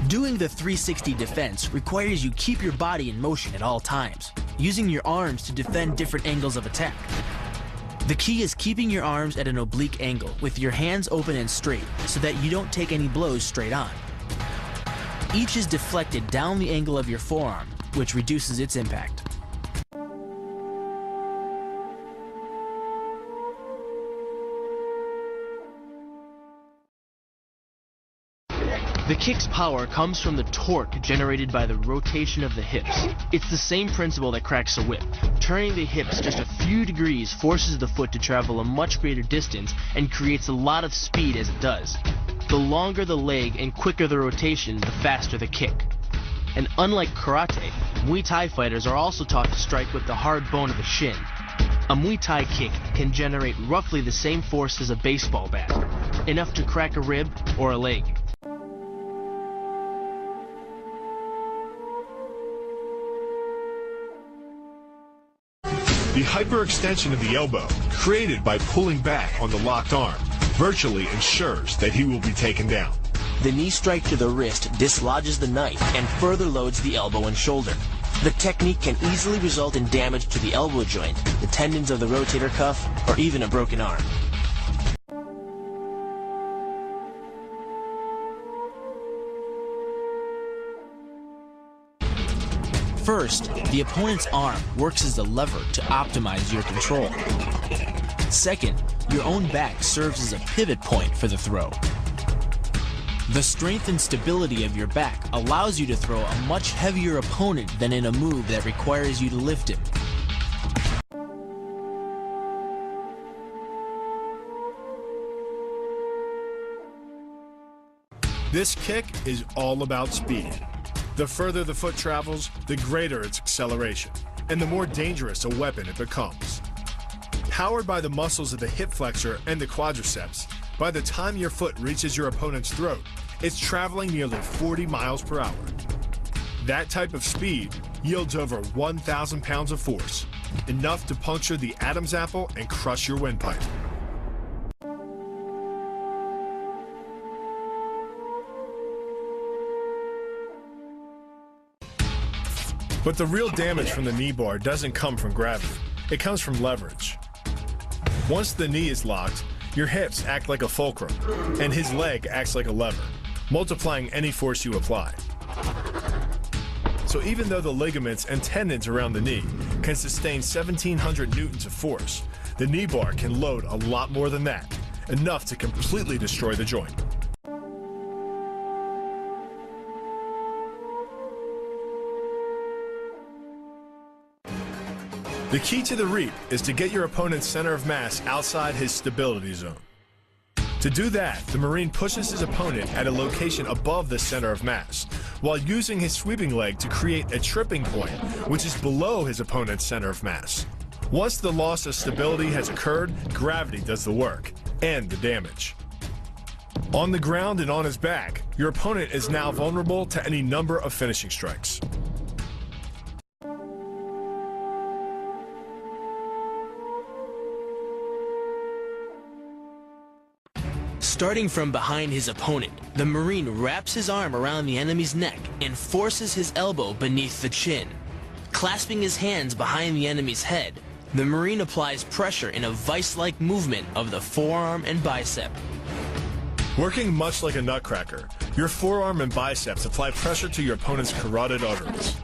Doing the 360 defense requires you keep your body in motion at all times, using your arms to defend different angles of attack. The key is keeping your arms at an oblique angle with your hands open and straight so that you don't take any blows straight on. Each is deflected down the angle of your forearm, which reduces its impact. The kick's power comes from the torque generated by the rotation of the hips. It's the same principle that cracks a whip. Turning the hips just a few degrees forces the foot to travel a much greater distance and creates a lot of speed as it does. The longer the leg and quicker the rotation, the faster the kick. And unlike karate, Muay Thai fighters are also taught to strike with the hard bone of the shin. A Muay Thai kick can generate roughly the same force as a baseball bat, enough to crack a rib or a leg. The hyperextension of the elbow, created by pulling back on the locked arm, virtually ensures that he will be taken down. The knee strike to the wrist dislodges the knife and further loads the elbow and shoulder. The technique can easily result in damage to the elbow joint, the tendons of the rotator cuff, or even a broken arm. First, the opponent's arm works as a lever to optimize your control. Second, your own back serves as a pivot point for the throw. The strength and stability of your back allows you to throw a much heavier opponent than in a move that requires you to lift him. This kick is all about speed. The further the foot travels, the greater its acceleration, and the more dangerous a weapon it becomes. Powered by the muscles of the hip flexor and the quadriceps, by the time your foot reaches your opponent's throat, it's traveling nearly 40 miles per hour. That type of speed yields over 1,000 pounds of force, enough to puncture the Adam's apple and crush your windpipe. But the real damage from the knee bar doesn't come from gravity. It comes from leverage. Once the knee is locked, your hips act like a fulcrum, and his leg acts like a lever, multiplying any force you apply. So even though the ligaments and tendons around the knee can sustain 1,700 newtons of force, the knee bar can load a lot more than that, enough to completely destroy the joint. The key to the reap is to get your opponent's center of mass outside his stability zone. To do that, the Marine pushes his opponent at a location above the center of mass, while using his sweeping leg to create a tripping point, which is below his opponent's center of mass. Once the loss of stability has occurred, gravity does the work, and the damage. On the ground and on his back, your opponent is now vulnerable to any number of finishing strikes. Starting from behind his opponent, the Marine wraps his arm around the enemy's neck and forces his elbow beneath the chin. Clasping his hands behind the enemy's head, the Marine applies pressure in a vice-like movement of the forearm and bicep. Working much like a nutcracker, your forearm and biceps apply pressure to your opponent's carotid arteries.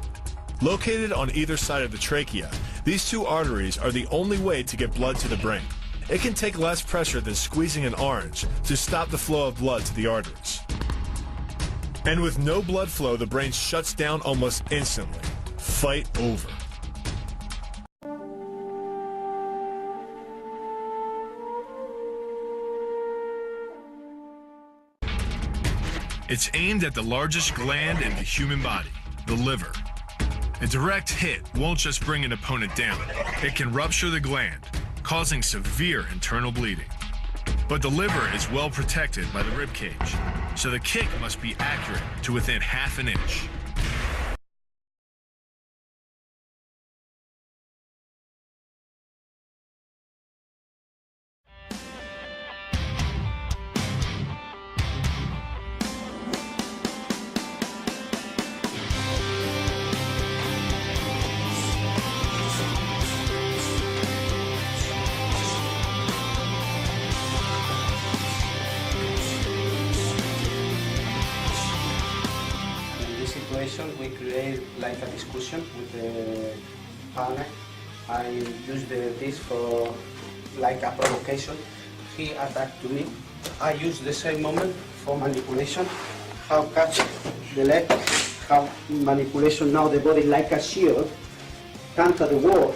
Located on either side of the trachea, these two arteries are the only way to get blood to the brain. It can take less pressure than squeezing an orange to stop the flow of blood to the arteries. And with no blood flow, the brain shuts down almost instantly. Fight over. It's aimed at the largest gland in the human body, the liver. A direct hit won't just bring an opponent down. It can rupture the gland, causing severe internal bleeding. But the liver is well protected by the rib cage, so the kick must be accurate to within half an inch. situation, we create like a discussion with the partner. I use this for like a provocation. He attacked to me. I use the same moment for manipulation. How catch the leg, how manipulation now the body like a shield, counter the wall,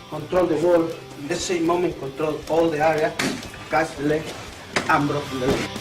control the wall, in the same moment control all the area, catch the leg, and broke the leg.